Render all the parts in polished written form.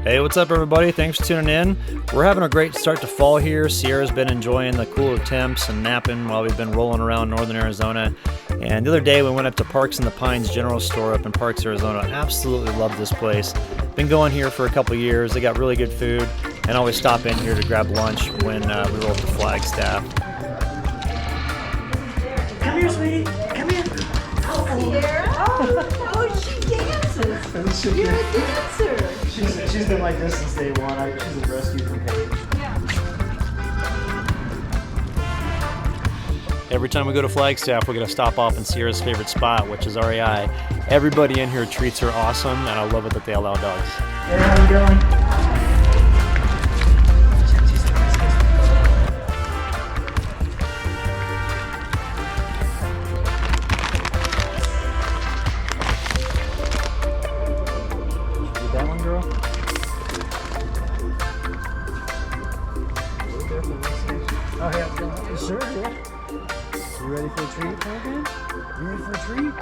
Hey, what's up, everybody? Thanks for tuning in. We're having a great start to fall here. Sierra's been enjoying the cooler temps and napping while we've been rolling around northern Arizona. And the other day we went up to Parks in the Pines General Store up in Parks, Arizona. Absolutely love this place. Been going here for a couple years. They got really good food, and always stop in here to grab lunch when we roll up to Flagstaff. Come here, sweetie. Come here. Sierra? Oh, she dances. You're a dancer. She's been like this since day one. She's a rescue from Paige. Every time we go to Flagstaff, we're going to stop off in Sierra's favorite spot, which is REI. Everybody in here treats her awesome, and I love it that they allow dogs. Hey, how you doing? That one, girl? Oh, yeah. Sure, yeah. You ready for a treat, Morgan? You ready for a treat?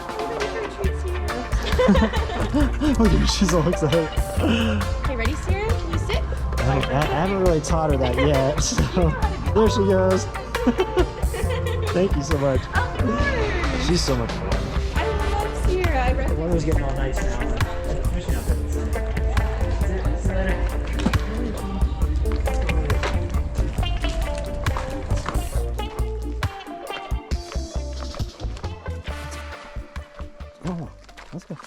Look at her, she's all excited. Okay, ready, Sierra? Can you sit? I haven't really taught her that yet, so there she goes. Thank you so much. Of course. She's so much fun. I love Sierra. The weather's getting all nice now. Oh, let's go.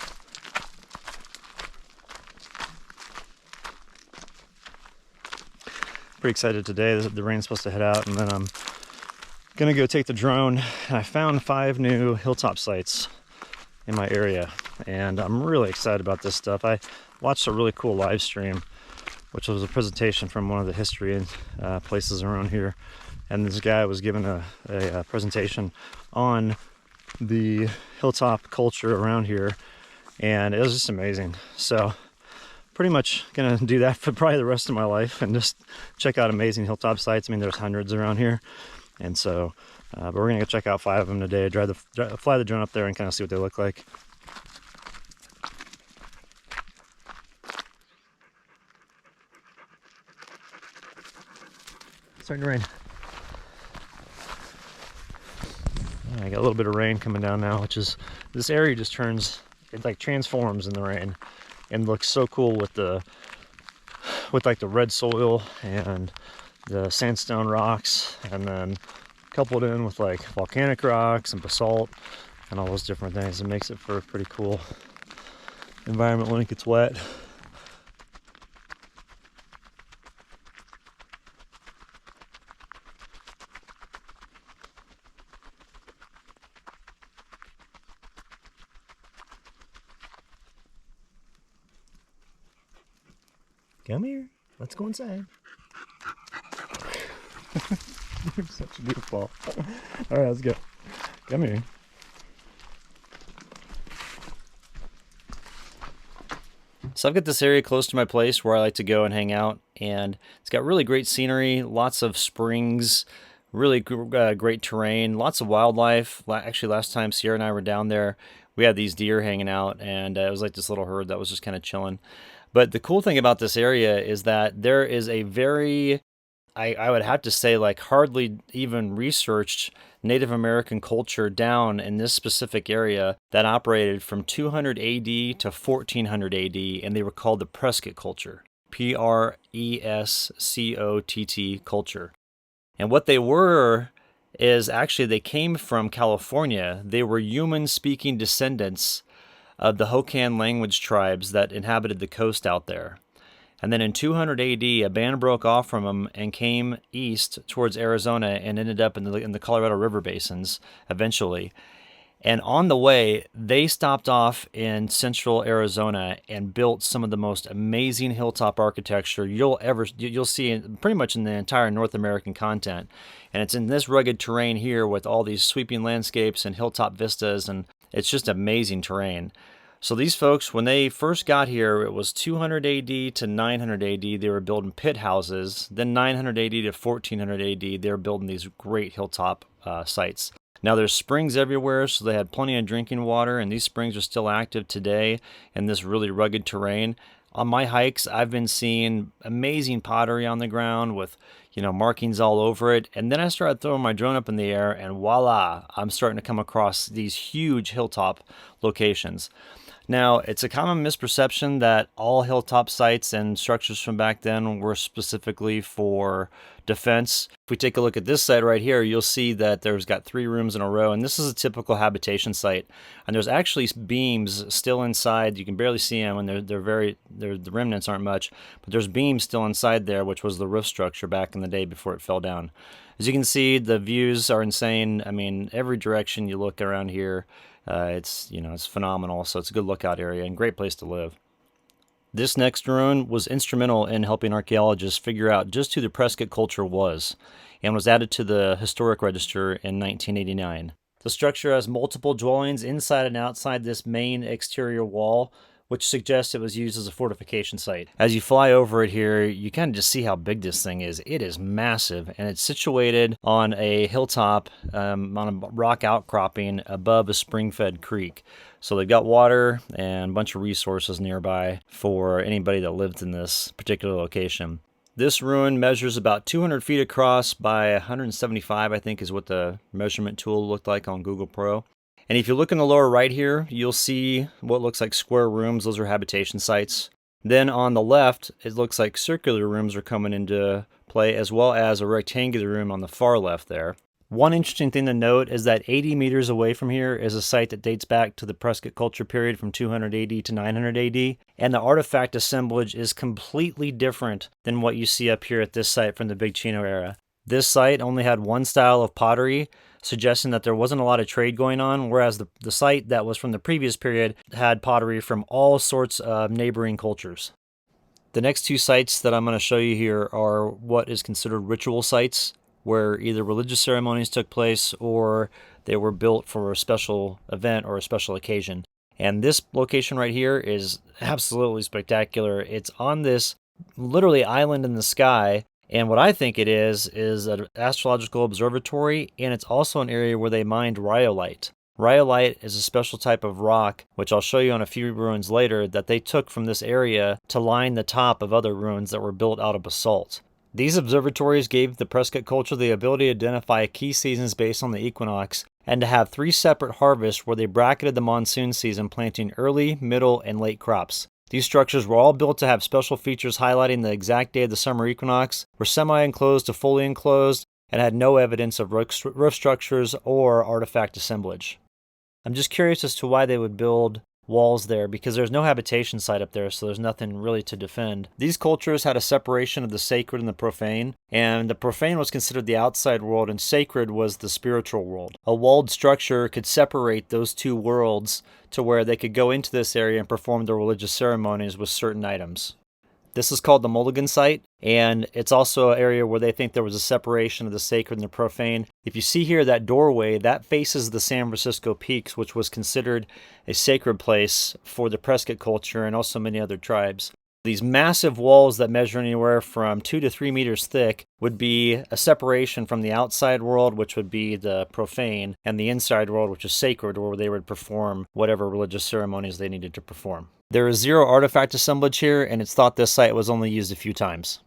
Pretty excited today. The rain's supposed to head out, and then I'm gonna go take the drone. I found 5 new hilltop sites in my area, and I'm really excited about this stuff. I watched a really cool live stream, which was a presentation from one of the history places around here, and this guy was giving a presentation on the hilltop culture around here, and it was just amazing. So pretty much gonna do that for probably the rest of my life and just check out amazing hilltop sites. I mean, there's hundreds around here, and so but we're gonna go check out 5 of them today. Fly the drone up there and kind of see what they look like. It's starting to rain. I got a little bit of rain coming down now, which is, this area just turns, it like transforms in the rain and looks so cool with like the red soil and the sandstone rocks, and then coupled in with like volcanic rocks and basalt and all those different things. It makes it for a pretty cool environment when it gets wet. Come here. Let's go inside. You're such a goofball. All right, let's go. Come here. So I've got this area close to my place where I like to go and hang out, and it's got really great scenery, lots of springs, really great terrain, lots of wildlife. Actually, last time Sierra and I were down there, we had these deer hanging out, and it was like this little herd that was just kind of chilling. But the cool thing about this area is that there is a very, I would have to say, like hardly even researched Native American culture down in this specific area that operated from 200 AD to 1400 AD, and they were called the Prescott culture. Prescott culture. And what they were is actually they came from California. They were human-speaking descendants of the Hokan language tribes that inhabited the coast out there. And then in 200 AD, a band broke off from them and came east towards Arizona and ended up in the Colorado River basins eventually. And on the way, they stopped off in central Arizona and built some of the most amazing hilltop architecture you'll see pretty much in the entire North American continent. And it's in this rugged terrain here with all these sweeping landscapes and hilltop vistas, and it's just amazing terrain. So these folks, when they first got here, it was 200 AD to 900 AD. They were building pit houses. Then 900 AD to 1400 AD, they were building these great hilltop sites. Now there's springs everywhere, so they had plenty of drinking water, and these springs are still active today in this really rugged terrain. On my hikes, I've been seeing amazing pottery on the ground with, markings all over it. And then I started throwing my drone up in the air, and voila, I'm starting to come across these huge hilltop locations. Now, it's a common misperception that all hilltop sites and structures from back then were specifically for defense. If we take a look at this site right here, you'll see that there's got 3 rooms in a row, and this is a typical habitation site. And there's actually beams still inside. You can barely see them, and the remnants aren't much, but there's beams still inside there, which was the roof structure back in the day before it fell down. As you can see, the views are insane. I mean, every direction you look around here, it's phenomenal. So it's a good lookout area and great place to live. This next ruin was instrumental in helping archaeologists figure out just who the Prescott culture was, and was added to the Historic Register in 1989. The structure has multiple dwellings inside and outside this main exterior wall, which suggests it was used as a fortification site. As you fly over it here, you kind of just see how big this thing is. It is massive, and it's situated on a hilltop, on a rock outcropping above a spring-fed creek. So they've got water and a bunch of resources nearby for anybody that lived in this particular location. This ruin measures about 200 feet across by 175, I think is what the measurement tool looked like on Google Pro. And if you look in the lower right here, you'll see what looks like square rooms. Those are habitation sites. Then on the left, it looks like circular rooms are coming into play, as well as a rectangular room on the far left there. One interesting thing to note is that 80 meters away from here is a site that dates back to the Prescott culture period from 200 AD to 900 AD, and the artifact assemblage is completely different than what you see up here at this site from the Big Chino era. This site only had one style of pottery, suggesting that there wasn't a lot of trade going on, whereas the site that was from the previous period had pottery from all sorts of neighboring cultures. The next 2 sites that I'm going to show you here are what is considered ritual sites, where either religious ceremonies took place or they were built for a special event or a special occasion. And this location right here is absolutely spectacular. It's on this literally island in the sky. And what I think it is an astrological observatory, and it's also an area where they mined rhyolite. Rhyolite is a special type of rock, which I'll show you on a few ruins later, that they took from this area to line the top of other ruins that were built out of basalt. These observatories gave the Prescott culture the ability to identify key seasons based on the equinox, and to have 3 separate harvests where they bracketed the monsoon season, planting early, middle, and late crops. These structures were all built to have special features highlighting the exact day of the summer equinox, were semi-enclosed to fully enclosed, and had no evidence of roof structures or artifact assemblage. I'm just curious as to why they would build walls there, because there's no habitation site up there, so there's nothing really to defend. These cultures had a separation of the sacred and the profane, and the profane was considered the outside world and sacred was the spiritual world. A walled structure could separate those 2 worlds to where they could go into this area and perform their religious ceremonies with certain items. This is called the Mulligan site, and it's also an area where they think there was a separation of the sacred and the profane. If you see here that doorway, that faces the San Francisco Peaks, which was considered a sacred place for the Prescott culture and also many other tribes. These massive walls that measure anywhere from 2 to 3 meters thick would be a separation from the outside world, which would be the profane, and the inside world, which is sacred, where they would perform whatever religious ceremonies they needed to perform. There is 0 artifact assemblage here, and it's thought this site was only used a few times.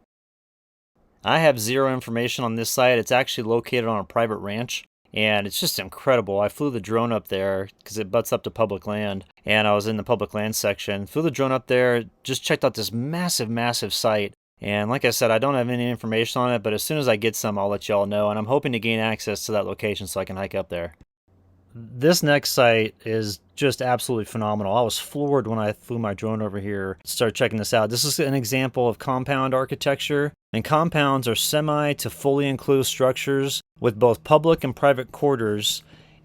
I have 0 information on this site. It's actually located on a private ranch, and it's just incredible. I flew the drone up there because it butts up to public land, and I was in the public land section. Flew the drone up there, just checked out this massive, massive site. And like I said, I don't have any information on it, but as soon as I get some, I'll let y'all know, and I'm hoping to gain access to that location so I can hike up there. This next site is just absolutely phenomenal. I was floored when I flew my drone over here to start checking this out. This is an example of compound architecture, and compounds are semi to fully enclosed structures with both public and private quarters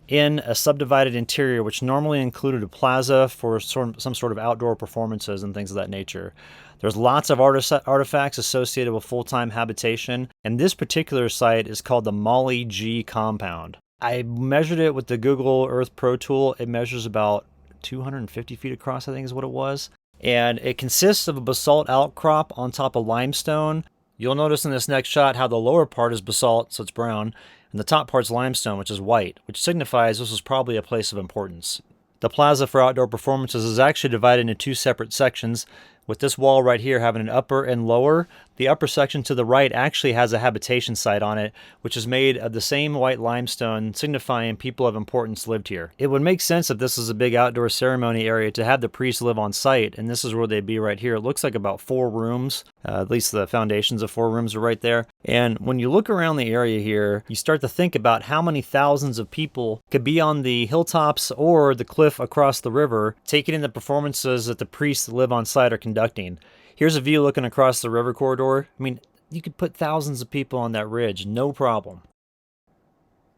in a subdivided interior, which normally included a plaza for some sort of outdoor performances and things of that nature. There's lots of artifacts associated with full-time habitation, and this particular site is called the Molly G compound. I measured it with the Google Earth Pro tool. It measures about 250 feet across, I think is what it was. And it consists of a basalt outcrop on top of limestone. You'll notice in this next shot how the lower part is basalt, so it's brown, and the top part's limestone, which is white, which signifies this was probably a place of importance. The plaza for outdoor performances is actually divided into 2 separate sections, with this wall right here having an upper and lower. The upper section to the right actually has a habitation site on it, which is made of the same white limestone, signifying people of importance lived here. It would make sense if this is a big outdoor ceremony area to have the priests live on site, and this is where they'd be right here. It looks like about 4 rooms, at least the foundations of 4 rooms are right there. And when you look around the area here, you start to think about how many thousands of people could be on the hilltops or the cliff across the river, taking in the performances that the priests that live on site are conducting. Here's a view looking across the river corridor. I mean, you could put thousands of people on that ridge, no problem.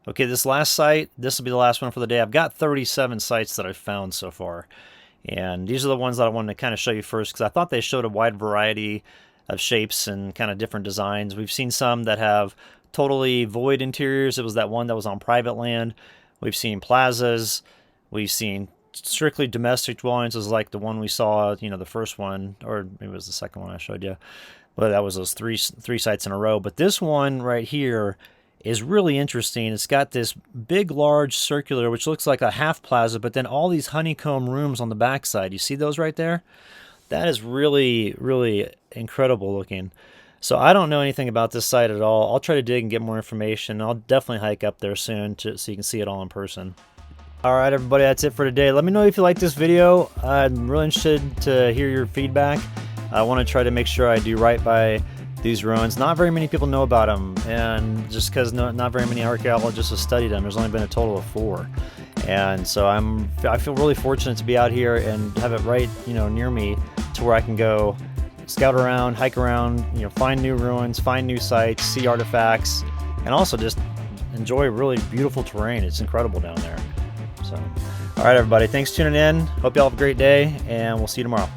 Okay, this last site, this will be the last one for the day. I've got 37 sites that I've found so far. And these are the ones that I wanted to kind of show you first, because I thought they showed a wide variety of shapes and kind of different designs. We've seen some that have totally void interiors. It was that one that was on private land. We've seen plazas. We've seen strictly domestic dwellings, is like the one we saw, you know, the first one, or maybe it was the second one I showed you. But that was those three sites in a row. But this one right here is really interesting. It's got this big, large circular, which looks like a half plaza, but then all these honeycomb rooms on the backside. You see those right there? That is really, really incredible looking. So I don't know anything about this site at all. I'll try to dig and get more information. I'll definitely hike up there soon so you can see it all in person. All right, everybody, that's it for today. Let me know if you like this video. I'm really interested to hear your feedback. I want to try to make sure I do right by these ruins. Not very many people know about them, and just because not very many archaeologists have studied them. There's only been a total of 4. And so I feel really fortunate to be out here and have it right, you know, near me to where I can go scout around, hike around, you know, find new ruins, find new sites, see artifacts, and also just enjoy really beautiful terrain. It's incredible down there. So, all right, everybody, thanks for tuning in. Hope you all have a great day, and we'll see you tomorrow.